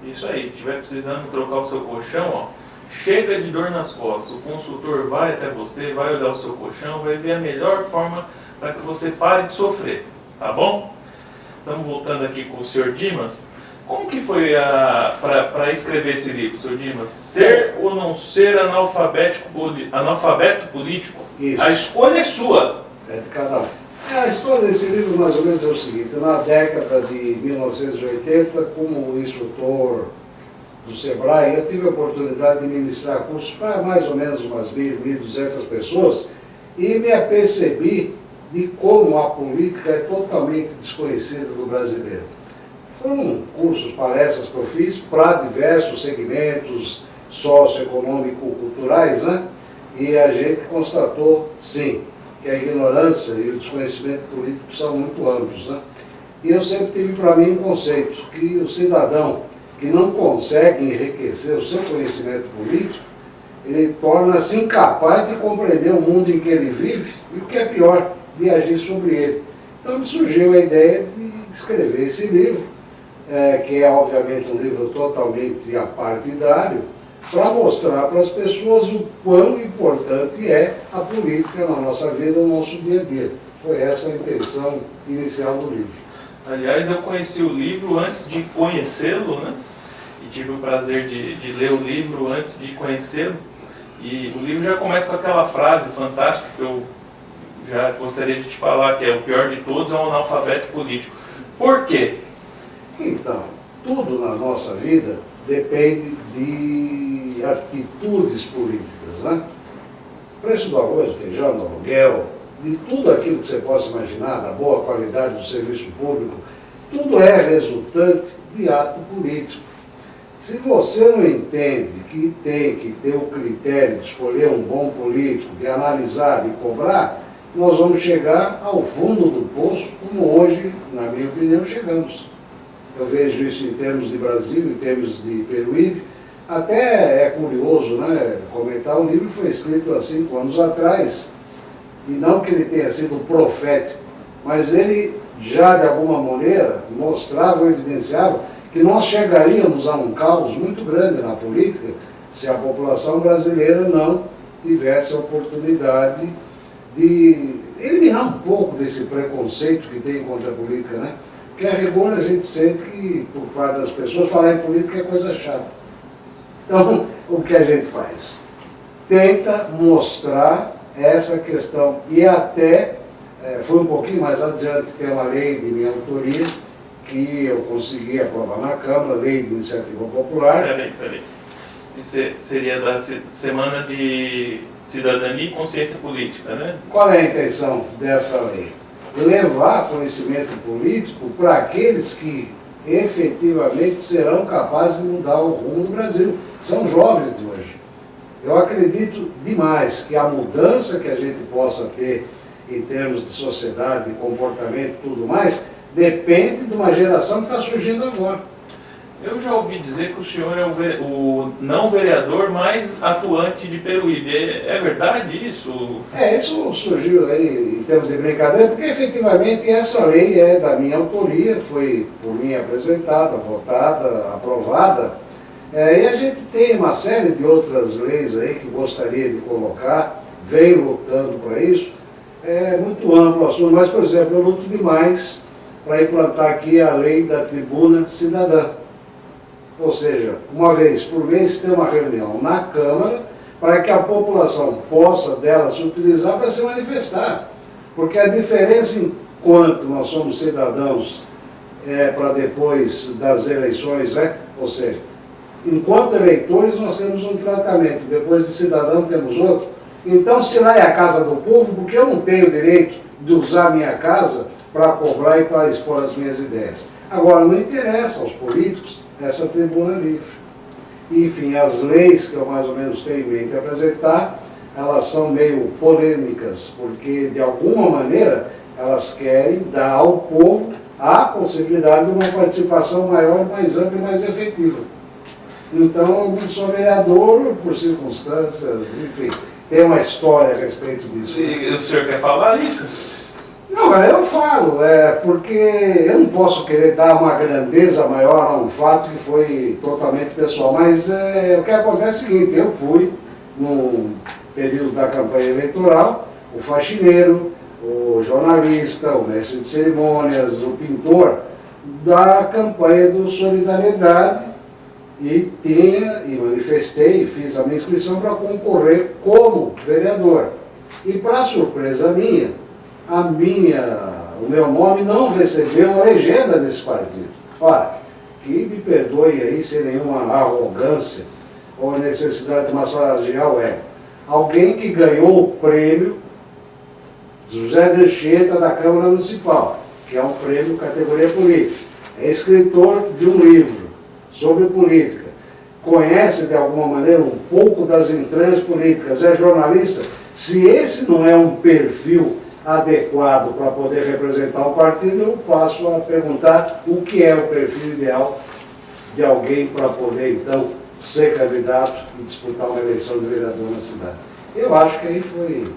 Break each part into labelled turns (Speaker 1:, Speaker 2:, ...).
Speaker 1: Isso aí, estiver precisando trocar o seu colchão, ó, chega de dor nas costas, o consultor vai até você, vai olhar o seu colchão, vai ver a melhor forma para que você pare de sofrer, tá bom? Estamos voltando aqui com o Sr. Dimas. Como que foi para escrever esse livro, Sr. Dimas? Ser ou não ser analfabeto político?
Speaker 2: Isso.
Speaker 1: A escolha é sua.
Speaker 2: É de cada um. A história desse livro mais ou menos é o seguinte: na década de 1980, como instrutor do Sebrae, eu tive a oportunidade de ministrar cursos para mais ou menos umas 1.200 pessoas e me apercebi de como a política é totalmente desconhecida do brasileiro. Foram cursos, palestras que eu fiz para diversos segmentos socioeconômico-culturais, né? E a gente constatou, sim, que a ignorância e o desconhecimento político são muito amplos, né? E eu sempre tive para mim um conceito, que o cidadão que não consegue enriquecer o seu conhecimento político, ele torna-se incapaz de compreender o mundo em que ele vive e, o que é pior, de agir sobre ele. Então me surgiu a ideia de escrever esse livro, que é obviamente um livro totalmente apartidário, para mostrar para as pessoas o quão importante é a política na nossa vida, no nosso dia a dia. Foi essa a intenção inicial do livro.
Speaker 1: Aliás, eu conheci o livro antes de conhecê-lo, né? E tive o prazer de ler o livro antes de conhecê-lo. E o livro já começa com aquela frase fantástica que eu já gostaria de te falar, que é: o pior de todos é um analfabeto político. Por quê?
Speaker 2: Então, tudo na nossa vida depende de atitudes políticas, né? O preço do arroz, do feijão, do aluguel, de tudo aquilo que você possa imaginar, da boa qualidade do serviço público, tudo é resultante de ato político. Se você não entende que tem que ter o critério de escolher um bom político, de analisar, de cobrar, nós vamos chegar ao fundo do poço, como hoje, na minha opinião, chegamos. Eu vejo isso em termos de Brasil, em termos de Peruíbe. Até é curioso, né, comentar, o livro foi escrito há 5 anos atrás, e não que ele tenha sido profético, mas ele já, de alguma maneira, mostrava ou evidenciava que nós chegaríamos a um caos muito grande na política se a população brasileira não tivesse a oportunidade de eliminar um pouco desse preconceito que tem contra a política, né? Porque a rigor a gente sente que, por parte das pessoas, falar em política é coisa chata. Então, o que a gente faz? Tenta mostrar essa questão. E até, foi um pouquinho mais adiante, tem uma lei de minha autoria, que eu consegui aprovar na Câmara, Lei de Iniciativa Popular.
Speaker 1: Peraí. Isso seria da Semana de Cidadania e Consciência Política, né?
Speaker 2: Qual é a intenção dessa lei? Levar conhecimento político para aqueles que efetivamente serão capazes de mudar o rumo do Brasil. São jovens de hoje. Eu acredito demais que a mudança que a gente possa ter em termos de sociedade, de comportamento e tudo mais, depende de uma geração que está surgindo agora.
Speaker 1: Eu já ouvi dizer que o senhor é o não vereador mais atuante de Peruíbe. É verdade isso?
Speaker 2: Isso surgiu aí em termos de brincadeira, porque efetivamente essa lei é da minha autoria, foi por mim apresentada, votada, aprovada. E a gente tem uma série de outras leis aí que gostaria de colocar, venho lutando para isso. É muito amplo o assunto, mas, por exemplo, eu luto demais para implantar aqui a lei da tribuna cidadã. Ou seja, uma vez por mês ter uma reunião na Câmara para que a população possa dela se utilizar para se manifestar. Porque a diferença enquanto nós somos cidadãos para depois das eleições, ou seja, enquanto eleitores nós temos um tratamento, depois de cidadão temos outro. Então, se lá é a casa do povo, porque eu não tenho direito de usar a minha casa para cobrar e para expor as minhas ideias. Agora, não interessa aos políticos essa tribuna livre. Enfim, as leis que eu mais ou menos tenho em mente apresentar, elas são meio polêmicas, porque de alguma maneira elas querem dar ao povo a possibilidade de uma participação maior, mais ampla e mais efetiva. Então, eu não sou vereador por circunstâncias, enfim, tem uma história a respeito disso.
Speaker 1: E o senhor quer falar isso?
Speaker 2: Não, eu falo, porque eu não posso querer dar uma grandeza maior a um fato que foi totalmente pessoal, mas o que acontece é o seguinte, eu fui, num período da campanha eleitoral, o faxineiro, o jornalista, o mestre de cerimônias, o pintor, da campanha do Solidariedade, e manifestei, fiz a minha inscrição para concorrer como vereador. E para surpresa minha, o meu nome não recebeu a legenda desse partido. Ora, que me perdoe aí sem nenhuma arrogância ou necessidade de massagear o ego. Alguém que ganhou o prêmio José de Anchieta da Câmara Municipal, que é um prêmio categoria política, é escritor de um livro sobre política, conhece de alguma maneira um pouco das entranhas políticas, é jornalista, se esse não é um perfil adequado para poder representar o partido, eu passo a perguntar o que é o perfil ideal de alguém para poder, então, ser candidato e disputar uma eleição de vereador na cidade. Eu acho que aí foi,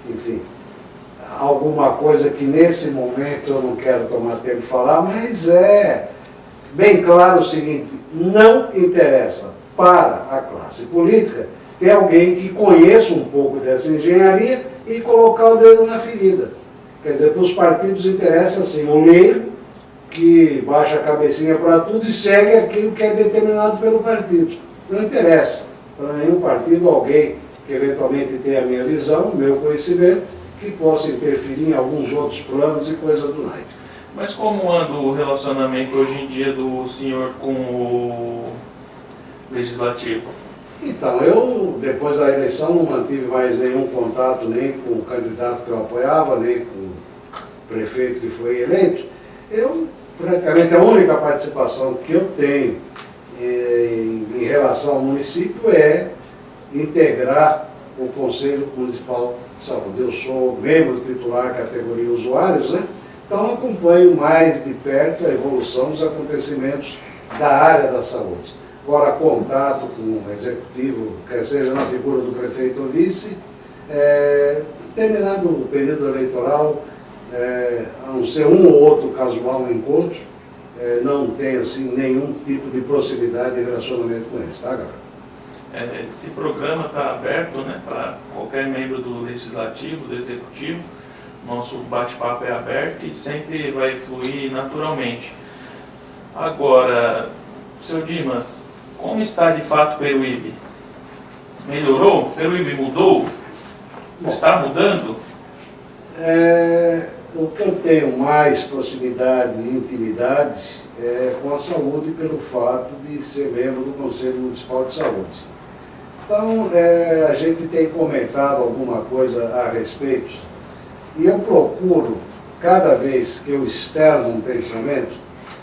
Speaker 2: enfim, alguma coisa que nesse momento eu não quero tomar tempo de falar, mas é bem claro o seguinte, não interessa para a classe política ter alguém que conheça um pouco dessa engenharia e colocar o dedo na ferida. Quer dizer, para os partidos interessa assim, o leigo que baixa a cabecinha para tudo e segue aquilo que é determinado pelo partido. Não interessa para nenhum partido alguém que eventualmente tenha a minha visão, o meu conhecimento, que possa interferir em alguns outros planos e coisa do naipe.
Speaker 1: Mas como anda o relacionamento hoje em dia do senhor com o Legislativo?
Speaker 2: Então, eu, depois da eleição, não mantive mais nenhum contato nem com o candidato que eu apoiava, nem com o prefeito que foi eleito. Eu, praticamente, a única participação que eu tenho em relação ao município é integrar o Conselho Municipal de Saúde. Eu sou membro titular categoria usuários, né? Então acompanho mais de perto a evolução dos acontecimentos da área da saúde. Agora, contato com o executivo, quer seja na figura do prefeito ou vice, terminado o período eleitoral, a não ser um ou outro casual encontro, não tem assim, nenhum tipo de proximidade e relacionamento com eles, tá, galera?
Speaker 1: Esse programa está aberto, né, para qualquer membro do Legislativo, do Executivo. Nosso bate-papo é aberto e sempre vai fluir naturalmente. Agora, Sr. Dimas, como está de fato Peruíbe? Melhorou? Peruíbe mudou? Está mudando?
Speaker 2: O que eu tenho mais proximidade e intimidade é com a saúde pelo fato de ser membro do Conselho Municipal de Saúde. Então, a gente tem comentado alguma coisa a respeito e eu procuro, cada vez que eu externo um pensamento,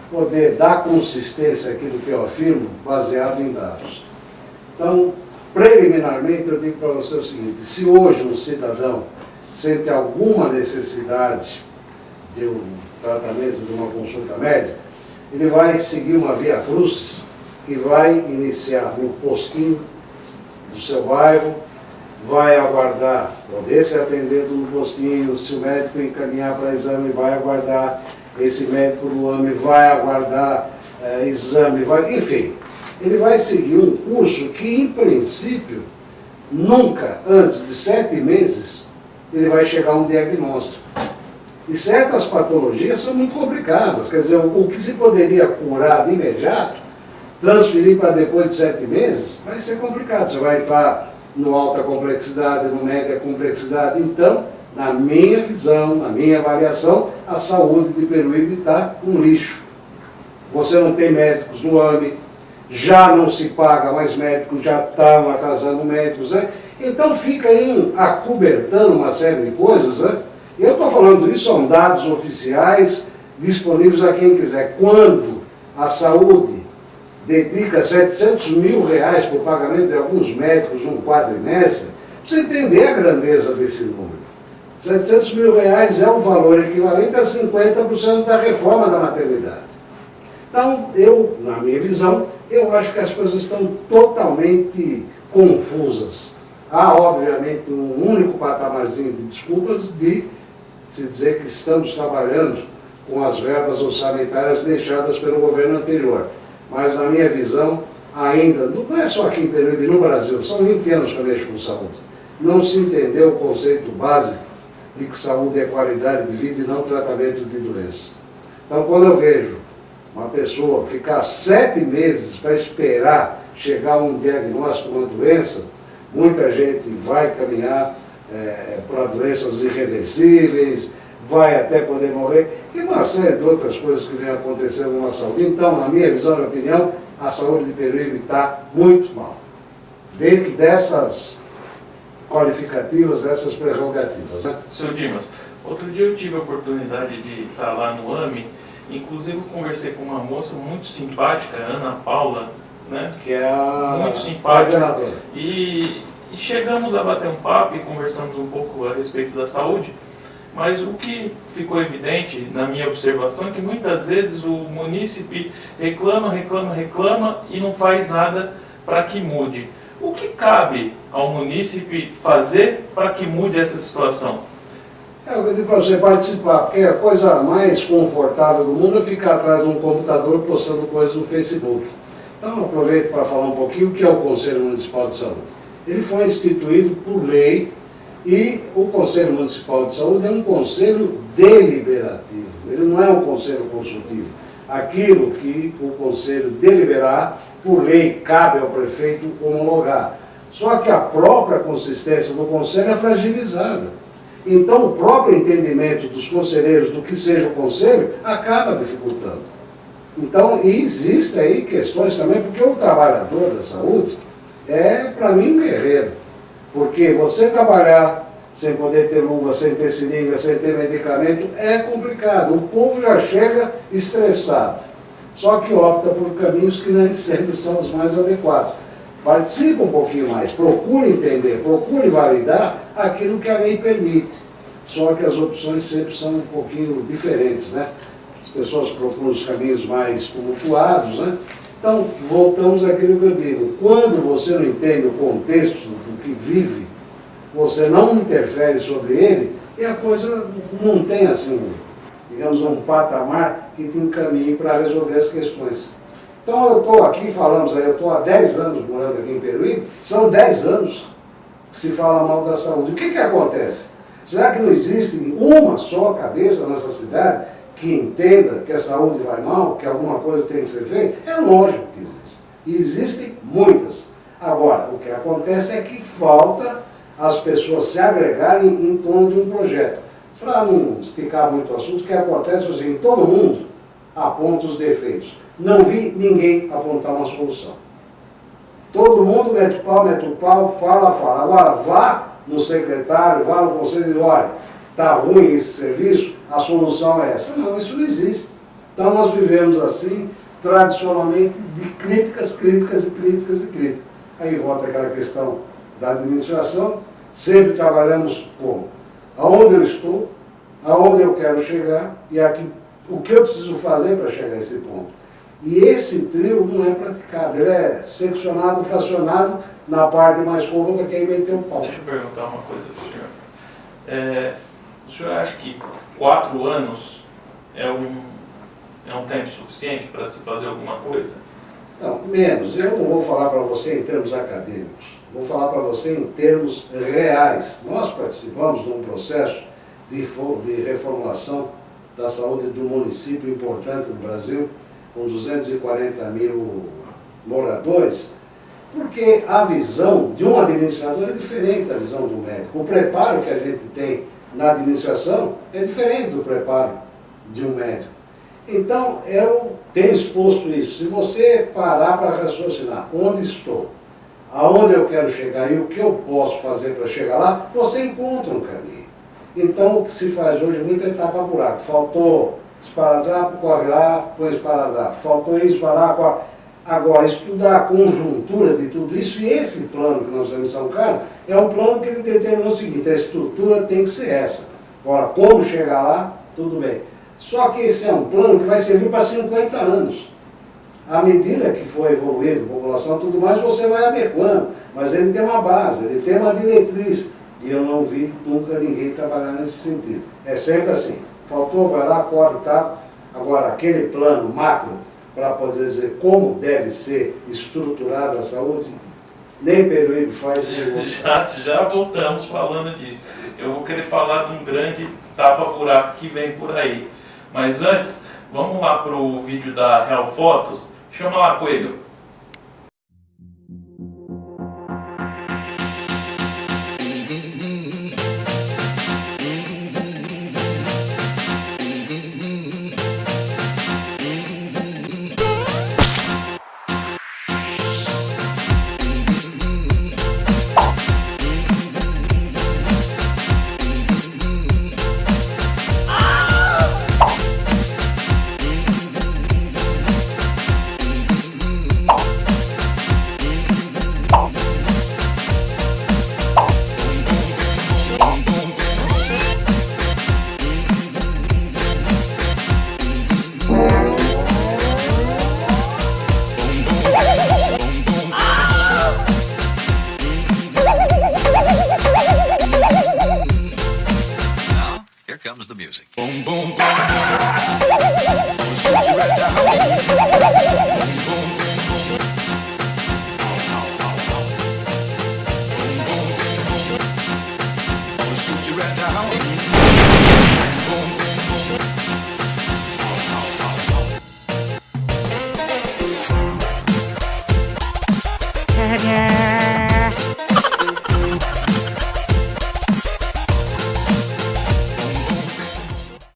Speaker 2: poder dar consistência àquilo que eu afirmo, baseado em dados. Então, preliminarmente, eu digo para você o seguinte, se hoje um cidadão sente alguma necessidade de um tratamento, de uma consulta médica, ele vai seguir uma via crucis que vai iniciar no postinho do seu bairro, vai aguardar, poder ser atendido no postinho, se o médico encaminhar para exame, vai aguardar, esse médico do AME vai aguardar exame, enfim, ele vai seguir um curso que, em princípio, nunca antes de 7 meses, ele vai chegar a um diagnóstico. E certas patologias são muito complicadas, quer dizer, o que se poderia curar de imediato, transferir para depois de 7 meses, vai ser complicado. Você vai estar no alta complexidade, no média complexidade. Então, na minha visão, na minha avaliação, a saúde de Peruíbe está um lixo. Você não tem médicos do AME, já não se paga mais médicos, já estão atrasando médicos, né? Então fica aí acobertando uma série de coisas, né? Eu estou falando isso, são dados oficiais disponíveis a quem quiser. Quando a saúde dedica R$700 mil para o pagamento de alguns médicos num quadrimestre, você entender a grandeza desse número. R$700 mil é um valor equivalente a 50% da reforma da maternidade. Então, eu, na minha visão, eu acho que as coisas estão totalmente confusas. Há, obviamente, um único patamarzinho de desculpas de se dizer que estamos trabalhando com as verbas orçamentárias deixadas pelo governo anterior. Mas, na minha visão, ainda, não é só aqui em Peruíbe, no Brasil, são 20 anos que eu mexo com saúde. Não se entendeu o conceito básico de que saúde é qualidade de vida e não tratamento de doença. Então, quando eu vejo uma pessoa ficar 7 meses para esperar chegar a um diagnóstico de uma doença, muita gente vai caminhar para doenças irreversíveis, vai até poder morrer, e uma série de outras coisas que vem acontecendo na saúde. Então, na minha visão e opinião, a saúde de Peruíbe está muito mal. Dentro dessas qualificativas, dessas prerrogativas. Né?
Speaker 1: Seu Dimas, outro dia eu tive a oportunidade de estar lá no AME, inclusive eu conversei com uma moça muito simpática, Ana Paula, né?
Speaker 2: Que é a
Speaker 1: muito simpática.
Speaker 2: coordenadora.
Speaker 1: E chegamos a bater um papo e conversamos um pouco a respeito da saúde, mas o que ficou evidente na minha observação é que muitas vezes o munícipe reclama e não faz nada para que mude. O que cabe ao munícipe fazer para que mude essa situação?
Speaker 2: Eu pedi para você participar, porque a coisa mais confortável do mundo é ficar atrás de um computador postando coisas no Facebook. Então, eu aproveito para falar um pouquinho o que é o Conselho Municipal de Saúde. Ele foi instituído por lei e o Conselho Municipal de Saúde é um conselho deliberativo, ele não é um conselho consultivo. Aquilo que o conselho deliberar, por lei, cabe ao prefeito homologar. Só que a própria consistência do conselho é fragilizada. Então, o próprio entendimento dos conselheiros do que seja o conselho acaba dificultando. Então, e existem aí questões também, porque o trabalhador da saúde é, para mim, um guerreiro. Porque você trabalhar sem poder ter luva, sem ter seringa, sem ter medicamento, é complicado. O povo já chega estressado. Só que opta por caminhos que nem sempre são os mais adequados. Participe um pouquinho mais, procure entender, procure validar aquilo que a lei permite. Só que as opções sempre são um pouquinho diferentes, né? As pessoas procuram os caminhos mais tumultuados, né? Então, voltamos àquilo que eu digo. Quando você não entende o contexto do que vive, você não interfere sobre ele, e a coisa não tem, assim, digamos, um patamar que tem um caminho para resolver as questões. Então, eu estou aqui, falamos aí, eu estou há 10 anos morando aqui em Peruíbe, são 10 anos que se fala mal da saúde. O que acontece? Será que não existe uma só cabeça nessa cidade que entenda que a saúde vai mal, que alguma coisa tem que ser feita? É lógico que existe. E existem muitas. Agora, o que acontece é que falta as pessoas se agregarem em torno de um projeto. Para não esticar muito o assunto, o que acontece é o seguinte: todo mundo aponta os defeitos. Não vi ninguém apontar uma solução. Todo mundo mete o pau, fala. Agora, vá no secretário, vá no conselho e diz: olha, está ruim esse serviço, a solução é essa. Não, isso não existe. Então, nós vivemos assim, tradicionalmente, de críticas. Aí volta aquela questão da administração, sempre trabalhamos como? Aonde eu estou, aonde eu quero chegar e aqui, o que eu preciso fazer para chegar a esse ponto. E esse trio não é praticado, ele é seccionado, fracionado na parte mais cômoda, que é meter o pau.
Speaker 1: Deixa eu perguntar uma coisa para o senhor. O senhor acha que 4 anos é um tempo suficiente para se fazer alguma coisa?
Speaker 2: Não, menos. Eu não vou falar para você em termos acadêmicos, vou falar para você em termos reais. Nós participamos de um processo de reformulação da saúde de um município importante no Brasil, com 240 mil moradores, porque a visão de um administrador é diferente da visão do médico. O preparo que a gente tem na administração é diferente do preparo de um médico. Então, eu tenho exposto isso. Se você parar para raciocinar onde estou, aonde eu quero chegar e o que eu posso fazer para chegar lá, você encontra um caminho. Então, o que se faz hoje muito é tapar buraco. Faltou esparadrapo, corre lá, põe esparadrapo. Faltou isso, vai lá, corre. Agora, estudar a conjuntura de tudo isso, e esse plano que nós temos em São Carlos, é um plano que ele determinou o seguinte: a estrutura tem que ser essa. Agora, como chegar lá, tudo bem. Só que esse é um plano que vai servir para 50 anos. À medida que for evoluindo a população e tudo mais, você vai adequando. Mas ele tem uma base, ele tem uma diretriz E eu não vi nunca ninguém trabalhar nesse sentido. É sempre assim, faltou, vai lá, corta. Agora, aquele plano macro, para poder dizer como deve ser estruturada a saúde, nem Peruíbe faz.
Speaker 1: Já voltamos falando disso. Eu vou querer falar de um grande tapa-buraco que vem por aí. Mas antes, vamos lá para o vídeo da Real Fotos. Chama lá, Coelho.
Speaker 3: Here comes the music. Boom, boom, boom, boom. I'll shoot you right down. Boom, boom, boom, boom. Boom, boom, boom, boom. I'll shoot you right down. Boom, boom, boom, boom.